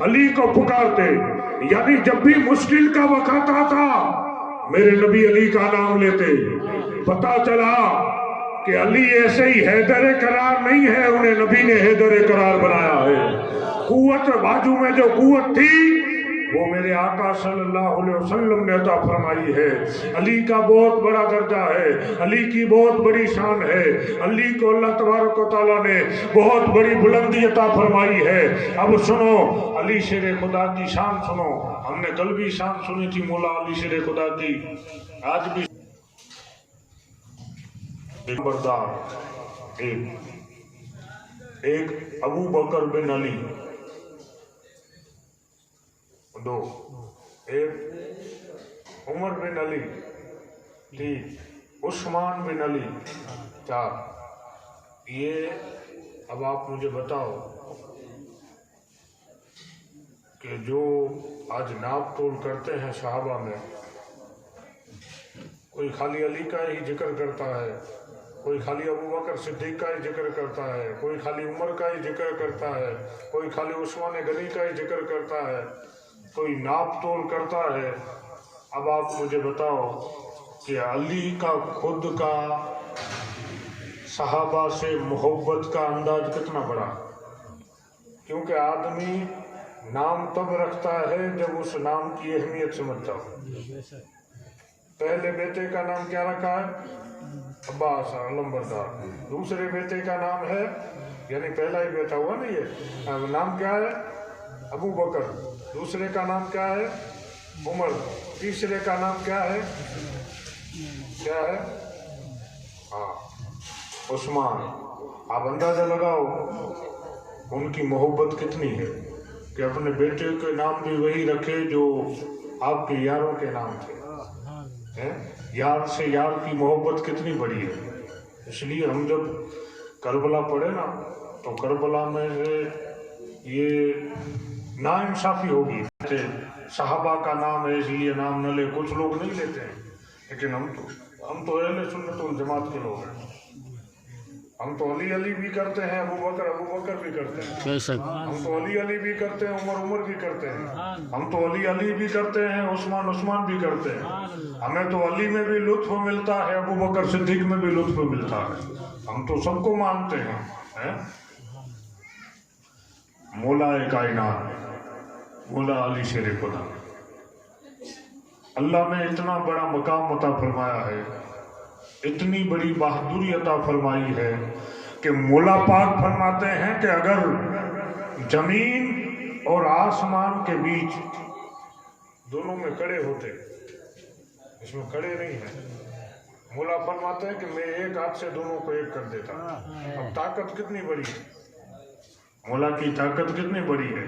علی کو پکارتے، یعنی جب بھی مشکل کا وقت آتا میرے نبی علی کا نام لیتے، پتا چلا کہ علی ایسے ہی حیدر قرار نہیں ہے، انہیں نبی نے حیدر قرار بنایا ہے۔ قوت بازو میں جو قوت تھی وہ میرے آقا صلی اللہ علیہ وسلم نے عطا فرمائی ہے۔ علی کا بہت بڑا درجہ ہے، علی کی بہت بڑی شان ہے، علی کو اللہ تبارک و تعالیٰ نے بہت بڑی بلندی عطا فرمائی ہے۔ اب سنو علی شیر خدا کی شان سنو، ہم نے کل بھی شان سنی تھی مولا علی شیر خدا کی، آج بھی بردار ایک ابو بکر بن علی، دو ایک عمر بن علی، تین عثمان بن علی، چار۔ یہ اب آپ مجھے بتاؤ کہ جو آج ناپ تول کرتے ہیں صحابہ میں، کوئی خالی علی کا ہی ذکر کرتا ہے، کوئی خالی ابو بکر صدیق کا ہی ذکر کرتا ہے، کوئی خالی عمر کا ہی ذکر کرتا ہے، کوئی خالی عثمان غنی کا ہی ذکر کرتا ہے، کوئی ناپ تول کرتا ہے۔ اب آپ مجھے بتاؤ کہ علی کا خود کا صحابہ سے محبت کا انداز کتنا بڑا، کیونکہ آدمی نام تب رکھتا ہے جب اس نام کی اہمیت سمجھتا ہو۔ پہلے بیٹے کا نام کیا رکھا ہے؟ عباس علم بردار۔ دوسرے بیٹے کا نام ہے، یعنی پہلا ہی بیٹا ہوا نا، یہ نام کیا ہے؟ ابو بکر۔ دوسرے کا نام کیا ہے؟ عمر۔ تیسرے کا نام کیا ہے؟ کیا ہے؟ ہاں، عثمان۔ آپ اندازہ لگاؤ ان کی محبت کتنی ہے کہ اپنے بیٹے کے نام بھی وہی رکھے جو آپ کے یاروں کے نام تھے۔ یار سے یار کی محبت کتنی بڑی ہے۔ اس لیے ہم جب کربلا پڑھے نا تو کربلا میں یہ ناانصافی ہوگی، صحابہ کا نام ہے اس لیے نام نہ لے، کچھ لوگ نہیں لیتے ہیں، لیکن ہم تو اہل سنت والجماعت کے لوگ ہیں، ہم تو علی علی بھی کرتے ہیں، ابو بکر بھی کرتے ہیں، ہم تو علی بھی کرتے ہیں، عمر بھی کرتے ہیں، ہم تو علی بھی کرتے ہیں، عثمان بھی کرتے ہیں۔ ہمیں تو علی میں بھی لطف ملتا ہے، ابو بکر صدیق میں بھی لطف ملتا ہے، ہم تو سب کو مانتے ہیں۔ مولا کائنات مولا علی شیر خدا، اللہ نے اتنا بڑا مقام عطا فرمایا ہے، اتنی بڑی بہادری عطا فرمائی ہے کہ مولا پاک فرماتے ہیں کہ اگر زمین اور آسمان کے بیچ دونوں میں کھڑے ہوتے، اس میں کھڑے نہیں ہیں، مولا فرماتے ہیں کہ میں ایک ہاتھ سے دونوں کو ایک کر دیتا۔ اب طاقت کتنی بڑی ہے، مولا کی طاقت کتنی بڑی ہے۔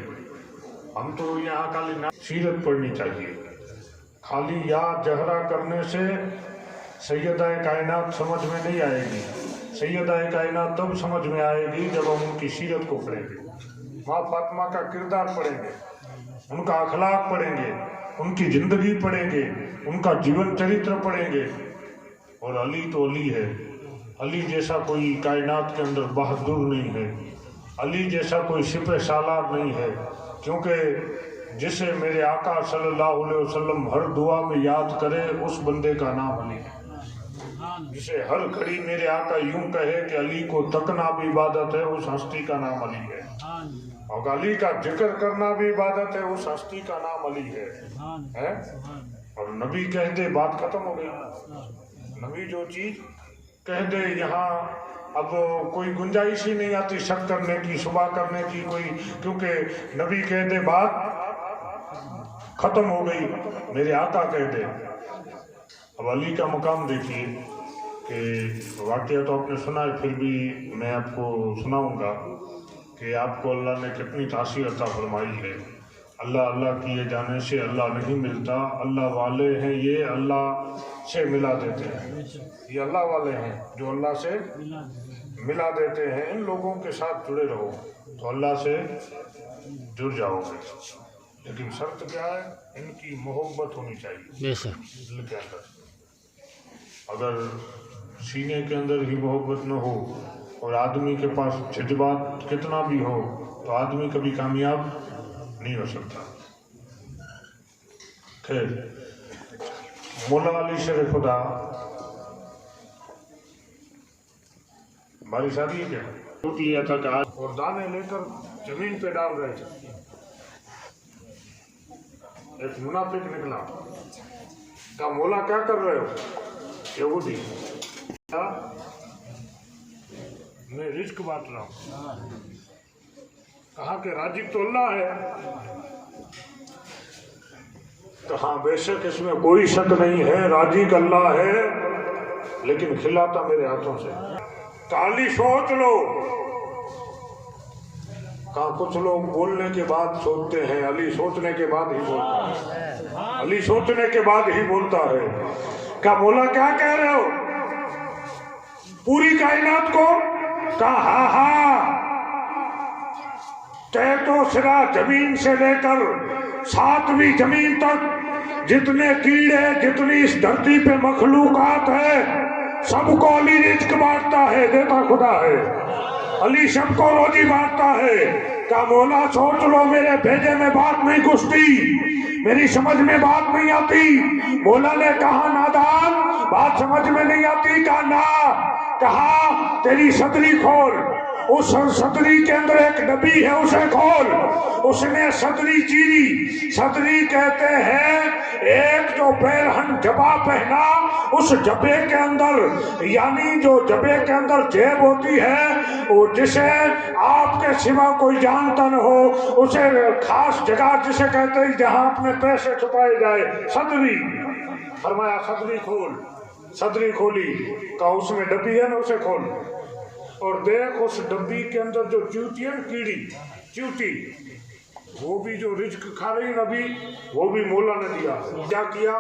ہم تو یہاں خالی سیرت پڑھنی چاہیے، خالی یاد جہرا کرنے سے سیدہ کائنات سمجھ میں نہیں آئے گی۔ سیدہ کائنات تب سمجھ میں آئے گی جب ہم ان کی سیرت کو پڑھیں گے، ماں فاطمہ کا کردار پڑھیں گے، ان کا اخلاق پڑھیں گے، ان کی زندگی پڑھیں گے، ان کا جیون چرتر پڑھیں گے۔ اور علی تو علی ہے، علی جیسا کوئی کائنات کے اندر بہادر نہیں ہے، علی جیسا کوئی سپہ سالار نہیں ہے، کیونکہ جسے میرے آقا صلی اللہ علیہ وسلم ہر دعا میں یاد کرے اس بندے کا نام علی ہے۔ جسے ہر گھڑی میرے آقا یوں کہے کہ علی کو تکنا بھی عبادت ہے، اس ہستی کا نام علی ہے، اور علی کا ذکر کرنا بھی عبادت ہے، اس ہستی کا نام علی ہے۔ اور نبی کہہ دے بات ختم ہو گئی، نبی جو چیز کہہ دے یہاں اب کوئی گنجائش ہی نہیں آتی شک کرنے کی، شبہ کرنے کی کوئی، کیونکہ نبی کہہ دے بات ختم ہو گئی، میرے آقا کہہ دے۔ اب علی کا مقام دیکھیے کہ واقعہ تو آپ نے سنا ہے، پھر بھی میں آپ کو سناؤں گا کہ آپ کو اللہ نے کتنی تاثیر عطا فرمائی ہے۔ اللہ اللہ کیے جانے سے اللہ نہیں ملتا، اللہ والے ہیں یہ اللہ سے ملا دیتے ہیں، یہ اللہ والے ہیں جو اللہ سے ملا دیتے ہیں۔ ان لوگوں کے ساتھ جڑے رہو تو اللہ سے جڑ جاؤ گے، لیکن شرط کیا ہے؟ ان کی محبت ہونی چاہیے دل کے اندر۔ اگر سینے کے اندر ہی محبت نہ ہو اور آدمی کے پاس جذبات کتنا بھی ہو تو آدمی کبھی کامیاب نہیں ہو سکتا. خیر مولا علی شیر خدا ہماری شادی ہے کیا ٹوٹ لیا تھا کہ آج اور دانے لے کر زمین پہ ڈال رہے تھے. ایک منافق نکلا کہا مولا کیا کر رہے ہو؟ یہودی میں رزق بانٹ رہا ہوں. کہا کہ رازق تو اللہ ہے. کہا بے شک اس میں کوئی شک نہیں ہے، رازق اللہ ہے لیکن کھلاتا میرے ہاتھوں سے. علی سوچ لو. کہا کچھ لوگ بولنے کے بعد سوچتے ہیں، علی سوچنے کے بعد ہی بولتا ہے. علی سوچنے کے بعد ہی بولتا ہے. کہا مولا کیا کہہ رہے ہو؟ پوری کائنات کو؟ کہا ہاں ہاں، تو سرا زمین سے لے کر 7ویں زمین تک جتنے کیڑے جتنی اس دھرتی پہ مخلوقات ہے سب کو علی رزق بانٹتا ہے، دیتا خدا ہے. علی سب کو روزی بانٹتا ہے. کہا مولا سوچ لو، میرے بھیجے میں بات نہیں گھستی، میری سمجھ میں بات نہیں آتی. مولا نے کہا نادان بات سمجھ میں نہیں آتی. کہا نا. کہا تیری صدری کھول. اس صدری کے اندر ایک ڈبی ہے، اسے کھول. اس نے صدری چیری. صدری کہتے ہیں ایک جو پیرہن جبا پہنا، اس جبے کے اندر یعنی جو جبے کے اندر جیب ہوتی ہے وہ جسے آپ کے سوا کوئی جانتا نہ ہو، اسے خاص جگہ جسے کہتے ہیں جہاں اپنے پیسے چھپائے جائے، صدری. فرمایا صدری کھول. صدری کھولی. کہا اس میں ڈبی ہے نا، اسے کھول اور دیکھ اس ڈبی کے اندر جو چیوٹی ہے نا، کیڑی چیوٹی، وہ بھی جو رزق کھا رہی نبی، وہ بھی مولا نے دیا. کیا کیا؟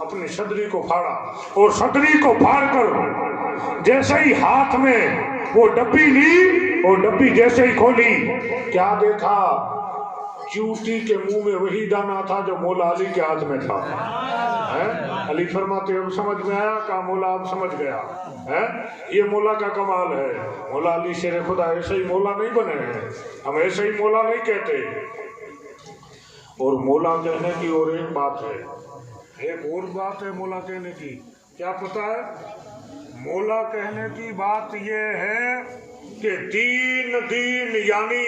اپنی صدری کو پھاڑا اور صدری کو پھاڑ کر جیسے ہی ہاتھ میں وہ ڈبی لی اور ڈبی جیسے ہی کھولی، کیا دیکھا؟ چیوٹی کے منہ میں وہی دانا تھا جو مولا علی کے ہاتھ میں تھا. علی فرماتے اب سمجھ میں آیا؟ کہا مولا اب سمجھ گیا. یہ مولا کا کمال ہے. مولا علی شیر خدا ایسے ہی مولا نہیں بنے ہیں، ہم ایسے ہی مولا نہیں کہتے. اور مولا کہنے کی اور ایک بات ہے، ایک اور بات ہے مولا کہنے کی. کیا پتا ہے؟ مولا کہنے کی بات یہ ہے کہ 3 دین یعنی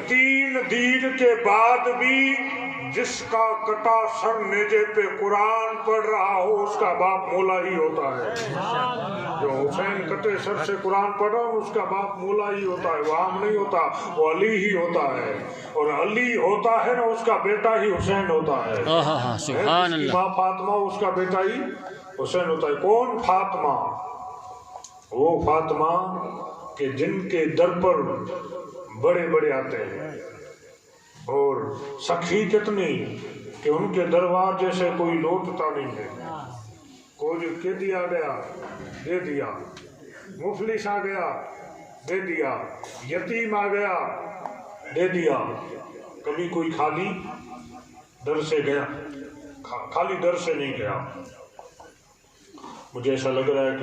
3 دین کے بعد بھی جس کا کٹا سر نیزے پہ قرآن پڑھ رہا ہو اس کا باپ مولا ہی ہوتا ہے. جو حسین کٹے سر سے قرآن پڑھ رہا ہو اس کا باپ مولا ہی ہوتا ہے، وہ عام نہیں ہوتا، وہ علی ہی ہوتا ہے. اور علی ہوتا ہے نا، اس کا بیٹا ہی حسین ہوتا ہے. سبحان اللہ. ماں فاطمہ، اس کا بیٹا ہی حسین ہوتا ہے. کون؟ فاطمہ. وہ فاطمہ کہ جن کے در پر بڑے بڑے آتے ہیں، اور سخی کتنی کہ ان کے دروازے سے کوئی لوٹتا نہیں ہے. کوئی کہ دیا گیا دے دیا، مفلس آ گیا دے دیا، یتیم آ گیا دے دیا. کبھی کوئی خالی در سے گیا، خالی در سے نہیں گیا. مجھے ایسا لگ رہا ہے کہ